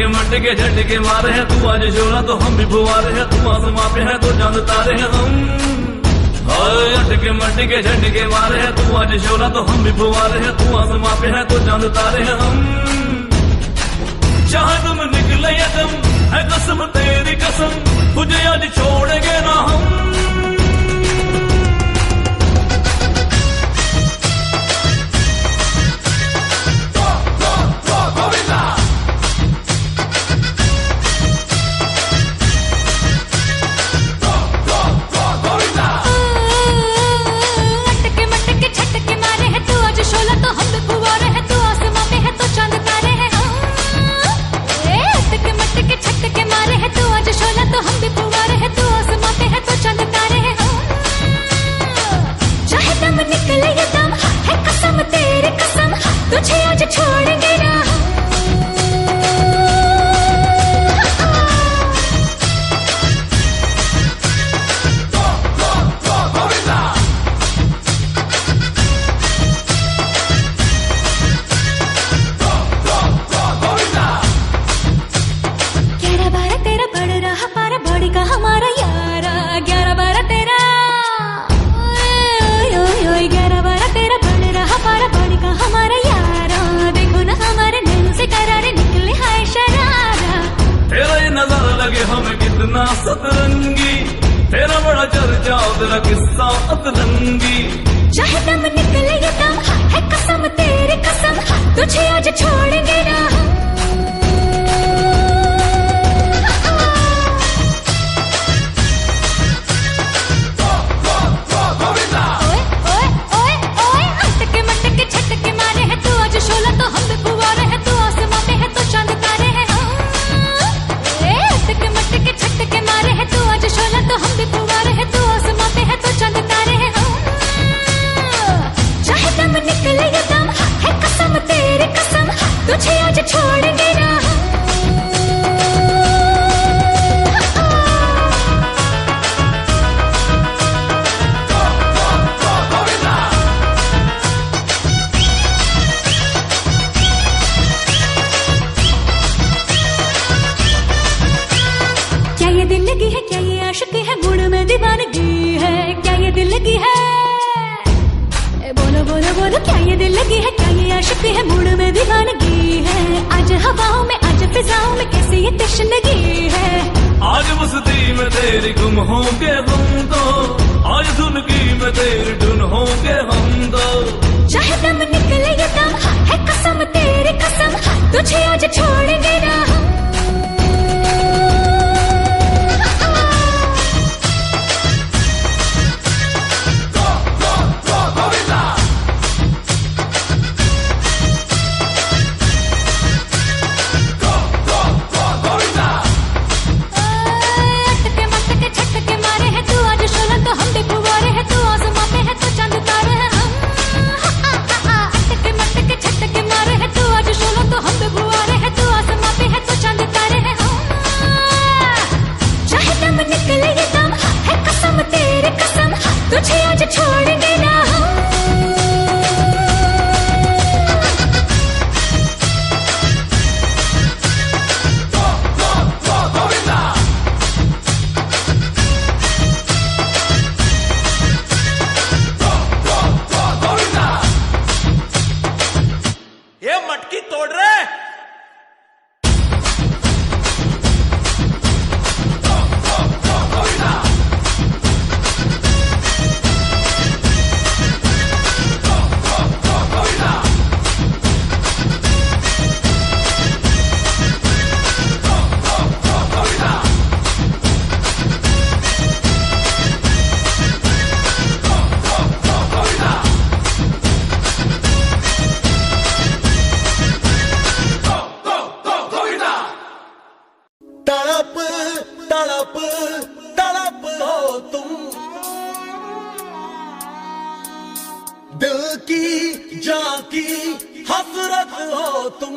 मटके झटके मारे हैं, तू आज शोला तो हम भी फुवारे हैं, तू आसमां पे है तो चांद तारे हैं हम। अटके मटके झटके मारे हैं, तू आज शोला तो हम भी फुवारे हैं, तू आसमां पे है तो चांद तारे हैं हम। चाहे तुम निकले या दम है कसम तेरी कसम, तुझे आज छोड़ेंगे ना हम। तुझे आज छोड़ेंगे ना। सतरंगी तेरा बड़ा चर्चा तेरा किस्सा अतरंगी। चाहे दम निकले ये दम है कसम तेरी कसम, तुझे आज छोड़ेंगे ना। ओए ओए ओए ओए अटके मटके झटके मारे हैं, तू आज शोला तो हम भी फुवारे हैं, तू आसमां पे है तो चांद तारे हैं हम। अटके मटके झटके मारे हैं, तू आज शोला तो हम भी फुवारे हैं, तू आसमां पे है तो चांद तारे हैं हम। चाहे दम निकले ये दम है कसम तेरी कसम, तुझे आज छोड़ेंगे ना। क्या ये दिल लगी है, क्या ये आशिकी है, गुण में दीवानगी है, क्या ये दिल लगी है। बोलो बोलो बोलो क्या ये दिल लगी है, क्या ये आशिकी है, मूड में दीवानगी है। आज हवाओं में आज फिजाओं में कैसी ये तशनगी है। आज मस्ती में तेरी गुम होंगे हम तो, आज धुन की में तेरी धुन होंगे हम तो। चाहे दम निकले ये दम है कसम तेरी कसम, तुझे आज छोड़ेंगे ना। तुझे आज छोड़ेंगे ना। ये मटकी तोड़ रहे। तड़प तड़प हो तुम, दिल की जान की हसरत हो तुम।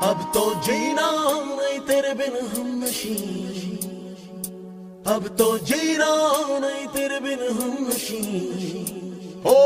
अब तो जीना नहीं तेरे बिन हमनशी, अब तो जीना नहीं तेरे बिन हमनशी। ओ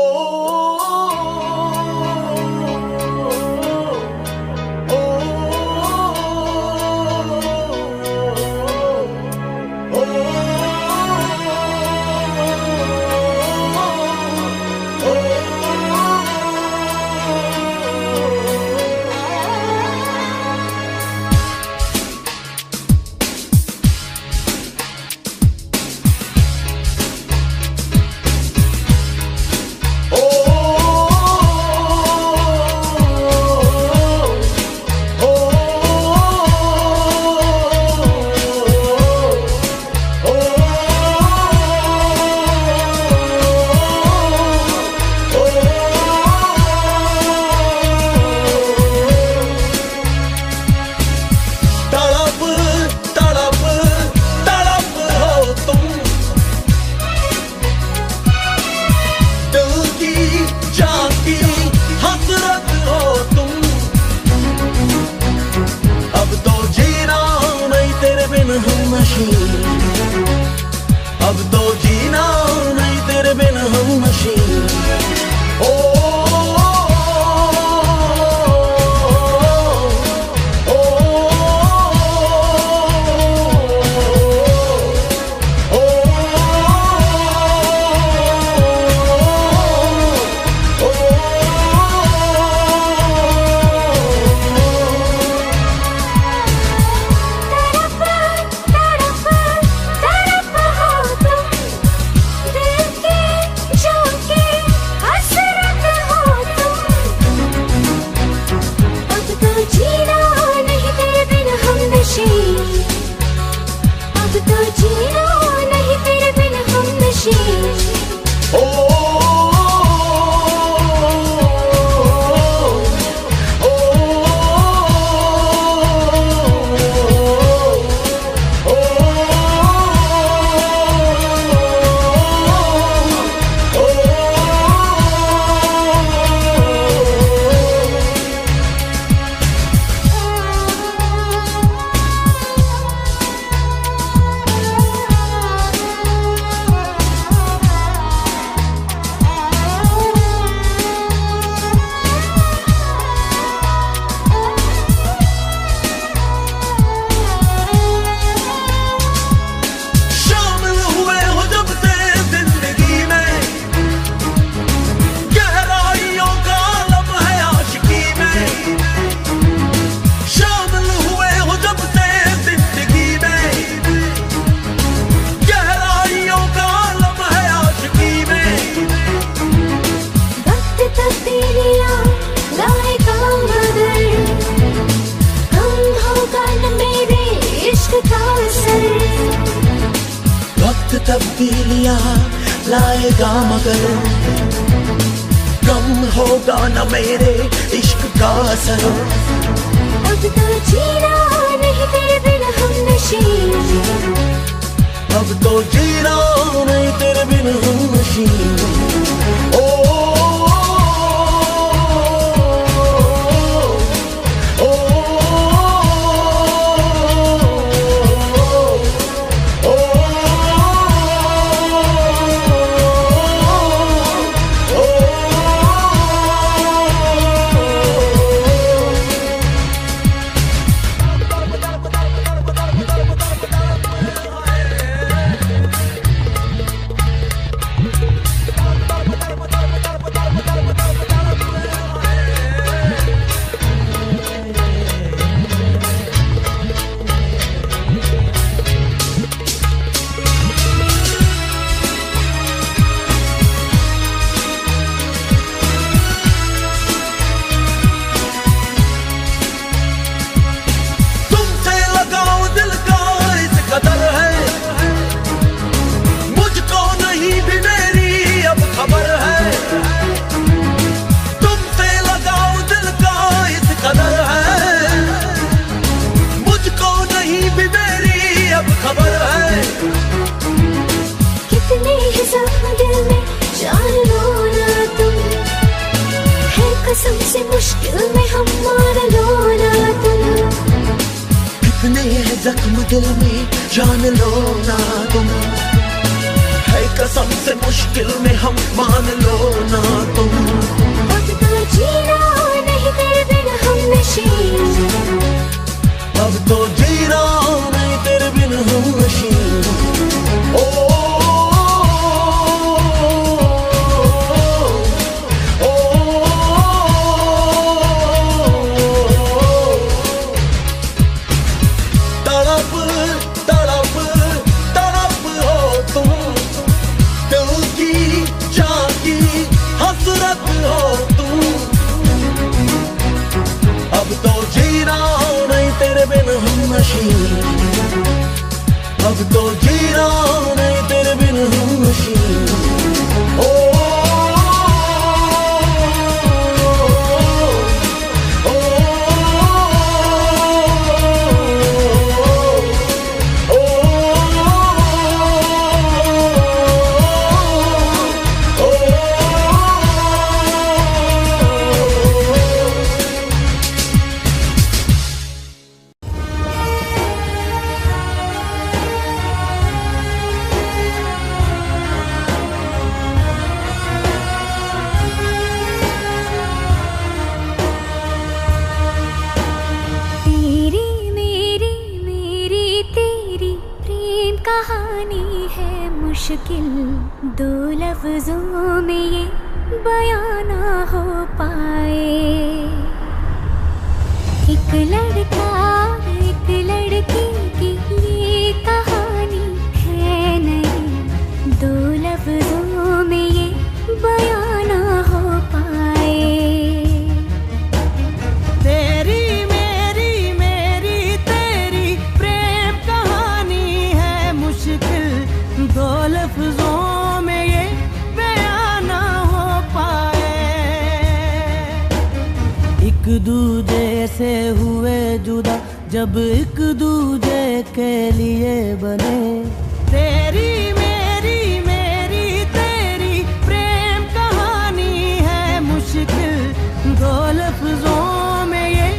पी लिया लाएगा मगर कम होगा न मेरे इश्क का असर। अब तो जीना नहीं तेरे बिना हम नशीन, अब तो जीना नहीं तेरे बिन हम नशीन। ओ सबसे मुश्किल में हम मान लो ना तुम। कितने हैं जख्म दिल में जान लो ना तुम, है कसम से मुश्किल में हम मान लो ना तुम। अब तो जीना नहीं तेरे बिना हम नशीन, अब तो जीना नहीं तेरे बिन हम नशीन। ओ अब तो जीना नहीं तेरे बिन हम नशीन। ओ कहानी है मुश्किल, दो लफ्जों में ये बयां ना हो पाए। एक लड़का एक लड़की की ये कहानी है नहीं, दो लफ्जों में ये बयां ना हो पाए। तेरी मेरी मेरी तेरी प्रेम कहानी है मुश्किल, दो लफ्जों में ये बयां ना हो पाए। एक दूजे से हुए जुदा जब एक दूजे के लिए बने। तेरी मेरी मेरी तेरी प्रेम कहानी है मुश्किल, दो लफ्जों में ये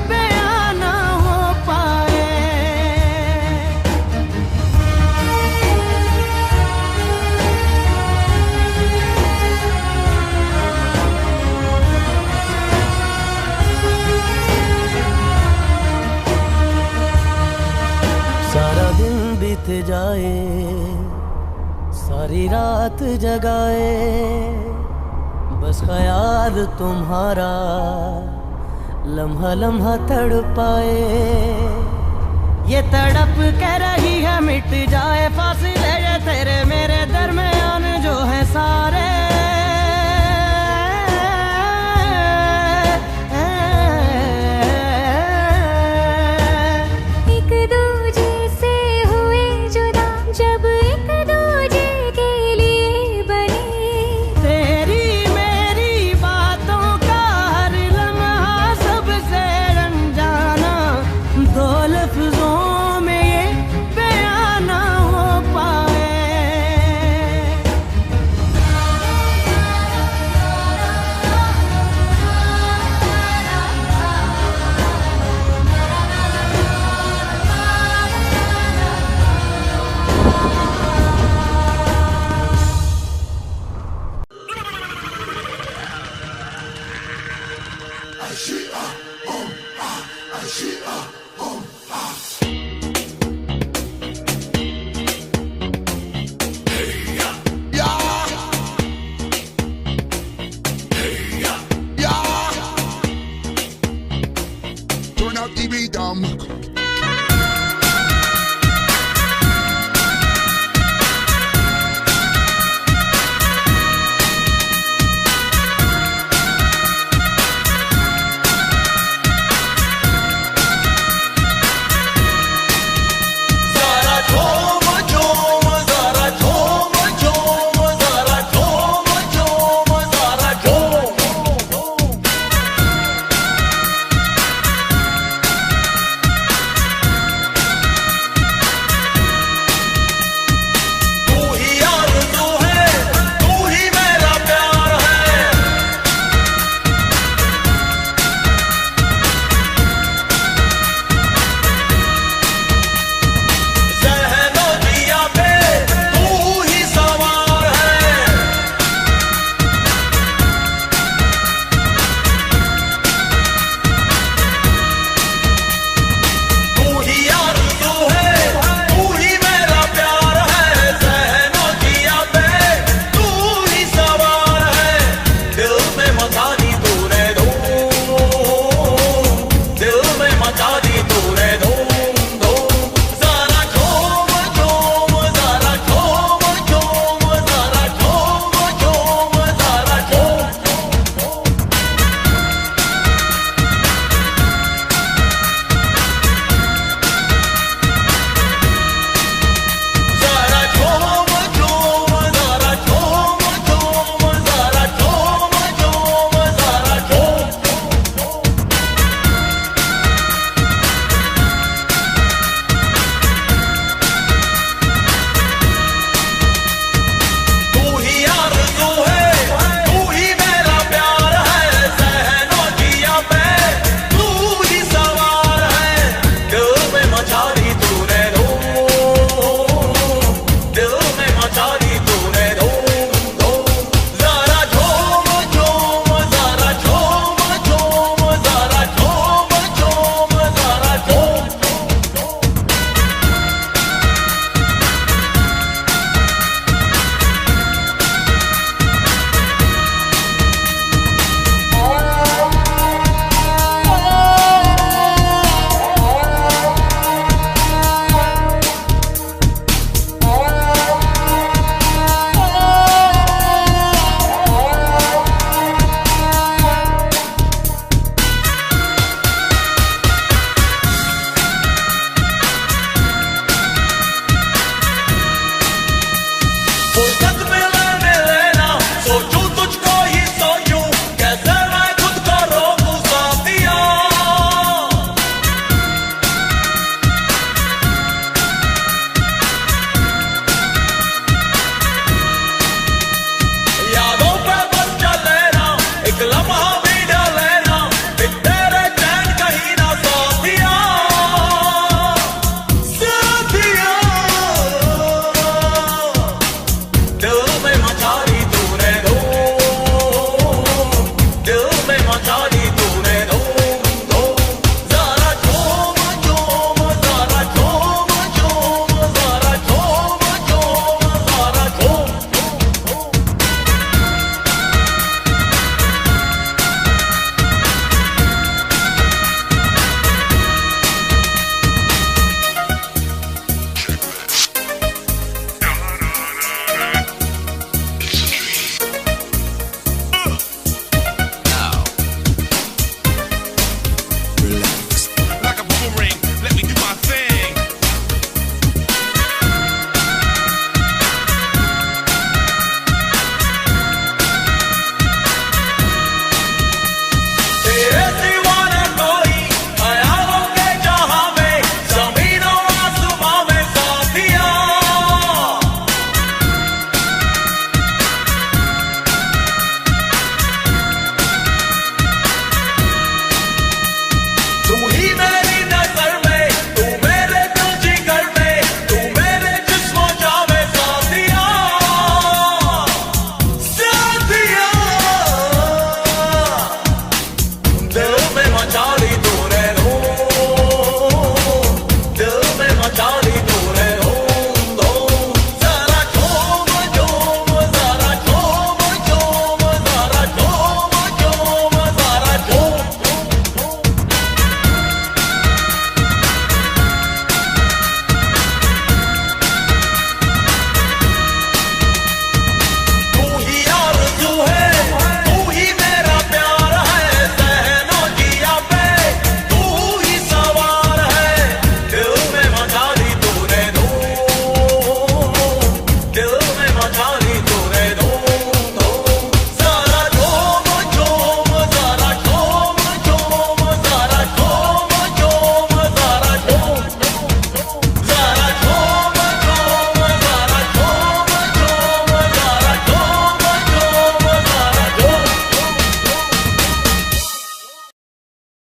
बयां ना हो पाए। सारा दिन बीत जाए, सारी रात जगाए, बस ख्याल तुम्हारा लम्हा लम्हा तड़पाए। ये तड़प के रही है मिट जाए फासले ये तेरे मेरे दरमियान जो है सारे। एक दूजे से हुए जुदा जब एक दूजे aquí vida.